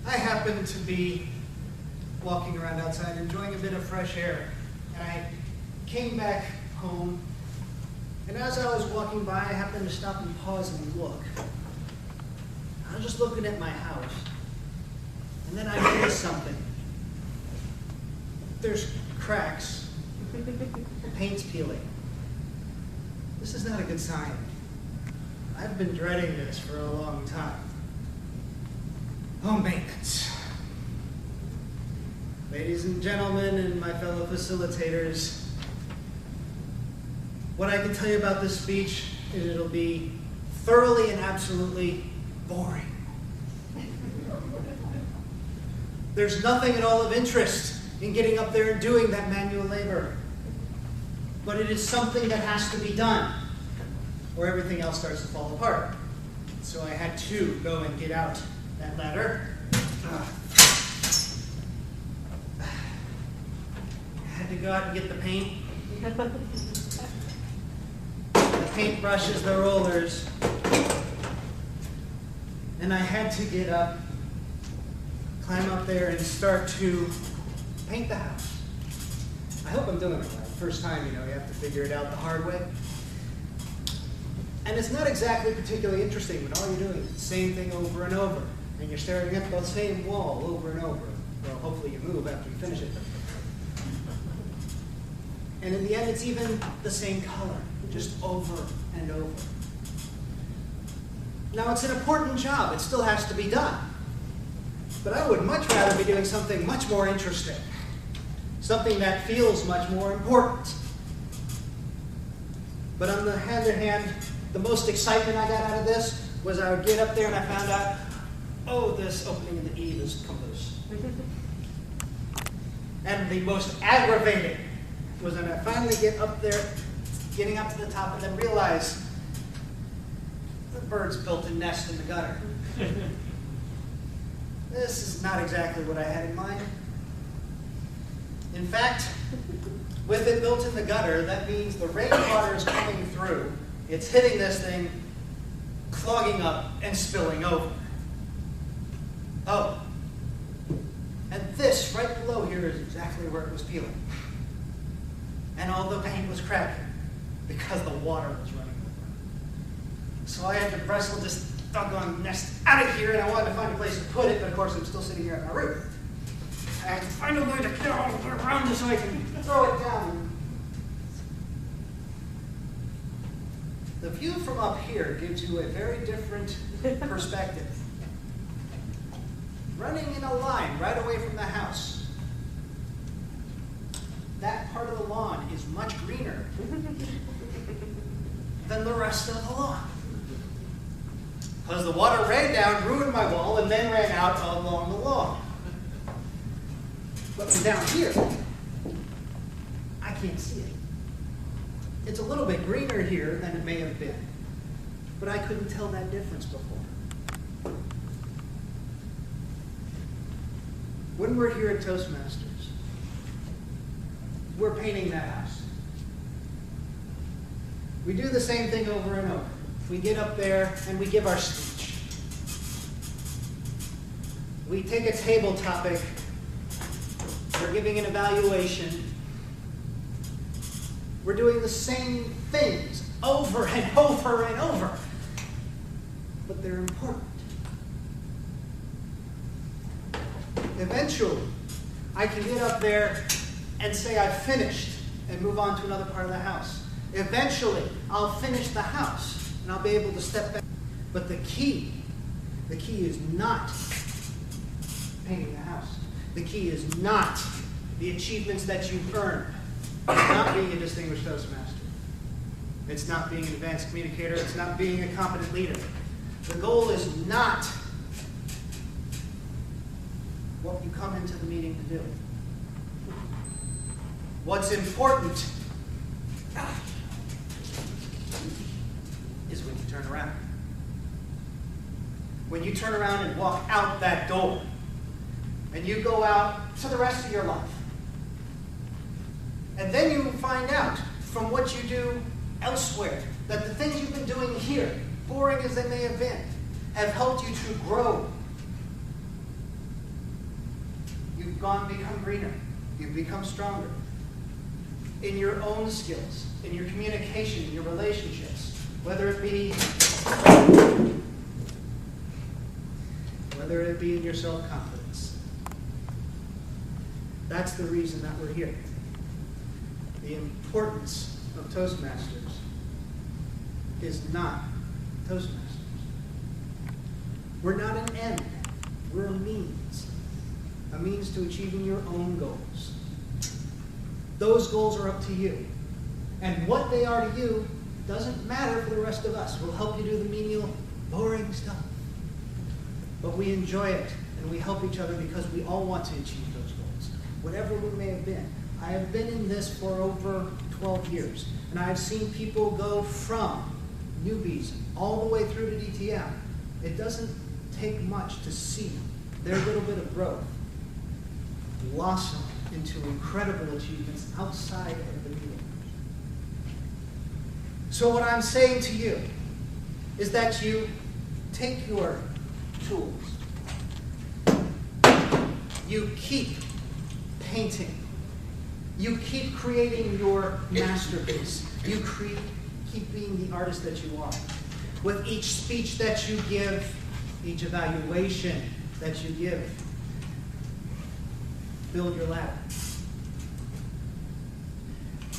I happened to be walking around outside enjoying a bit of fresh air, and I came back home, and as I was walking by, I happened to stop and pause and look. I was just looking at my house, and then I noticed something. There's cracks, paint's peeling. This is not a good sign. I've been dreading this for a long time. Home maintenance. Ladies and gentlemen and my fellow facilitators, what I can tell you about this speech is it'll be thoroughly and absolutely boring. There's nothing at all of interest in getting up there and doing that manual labor. But it is something that has to be done, or everything else starts to fall apart. So I had to go and get out that ladder. I had to go out and get the paint. The paintbrushes, the rollers. And I had to get up, climb up there, and start to paint the house. I hope I'm doing it right. First time, you have to figure it out the hard way. And it's not exactly particularly interesting when all you're doing is the same thing over and over. And you're staring at the same wall over and over. Well, hopefully you move after you finish it. And in the end, it's even the same color, just over and over. Now, it's an important job. It still has to be done. But I would much rather be doing something much more interesting. Something that feels much more important. But on the other hand, the most excitement I got out of this was I would get up there and I found out, oh, this opening in the eave is come loose. And the most aggravating was when I finally get up there, getting up to the top, and then realize the birds built a nest in the gutter. This is not exactly what I had in mind. In fact, with it built in the gutter, that means the rainwater is coming through. It's hitting this thing, clogging up, and spilling over. Oh, and this right below here is exactly where it was peeling. And all the paint was cracking because the water was running over. So I had to wrestle this doggone nest out of here, and I wanted to find a place to put it, but of course I'm still sitting here at my roof. I had to find a way to get all the way around it so I can throw it down. The view from up here gives you a very different perspective. Running in a line right away from the house. That part of the lawn is much greener than the rest of the lawn. Because the water ran down, ruined my wall, and then ran out along the lawn. But from down here, I can't see it. It's a little bit greener here than it may have been. But I couldn't tell that difference before. When we're here at Toastmasters, we're painting that house. We do the same thing over and over. We get up there and we give our speech. We take a table topic. We're giving an evaluation. We're doing the same things over and over and over. But they're important. Eventually, I can get up there and say I've finished and move on to another part of the house. Eventually, I'll finish the house and I'll be able to step back. But the key is not painting the house. The key is not the achievements that you've earned. It's not being a distinguished Toastmaster. It's not being an advanced communicator. It's not being a competent leader. The goal is not what you come into the meeting to do. What's important is when you turn around. When you turn around and walk out that door, and you go out to the rest of your life. And then you find out from what you do elsewhere that the things you've been doing here, boring as they may have been, have helped you to grow become greener. You've become stronger. In your own skills, in your communication, in your relationships, whether it be in your self-confidence. That's the reason that we're here. The importance of Toastmasters is not Toastmasters. We're not an end. We're a means to achieving your own goals. Those goals are up to you. And what they are to you doesn't matter for the rest of us. We'll help you do the menial, boring stuff. But we enjoy it, and we help each other because we all want to achieve those goals, whatever we may have been. I have been in this for over 12 years, and I have seen people go from newbies all the way through to DTM. It doesn't take much to see their little bit of growth blossom into incredible achievements outside of the meeting. So what I'm saying to you is that you take your tools, you keep painting, you keep creating your masterpiece, you keep being the artist that you are. With each speech that you give, each evaluation that you give, build your ladder.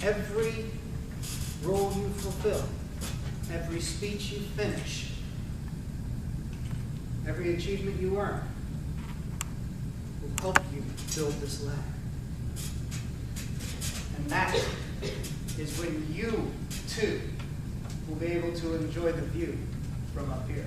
Every role you fulfill, every speech you finish, every achievement you earn will help you build this ladder. And that is when you, too, will be able to enjoy the view from up here.